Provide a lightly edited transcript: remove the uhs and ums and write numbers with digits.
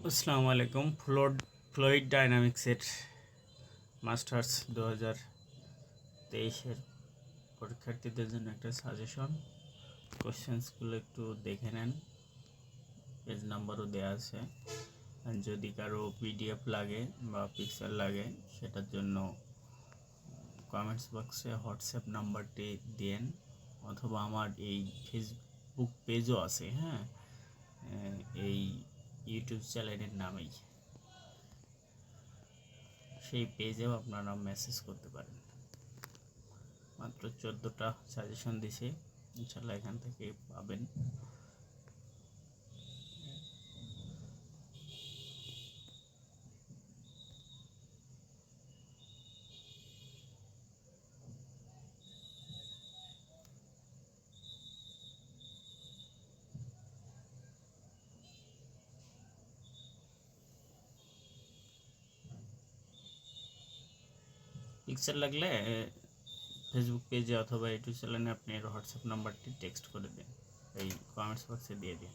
আসসালামু আলাইকুম। Fluid ডাইনামিক্সের masters 2023-এর পরীক্ষার্থীদের জন্য একটা সাজেশন। কোশ্চেন্সগুলো একটু দেখে নেন, পেজ নাম্বারও দেওয়া আছে। আর যদি কারো পিডিএফ লাগে বা পিকচার লাগে সেটার জন্য কমেন্টস বক্সে হোয়াটসঅ্যাপ নাম্বারটি দিন, অথবা আমার এই ফেসবুক পেজও আছে, হ্যাঁ, এই ইউটিউব চ্যানেলের নামেই, সেই পেজেও আপনারা মেসেজ করতে পারেন। মাত্র 14টা সাজেশন দিছে, ইনশাল্লাহ এখান থেকে পাবেন। পিকচার লাগলে ফেসবুক পেজে অথবা ইউটিউব চ্যানেলে আপনি হোয়াটসঅ্যাপ নাম্বারটি টেক্সট করে দিন, এই কমেন্টস বক্সে দিয়ে দিন।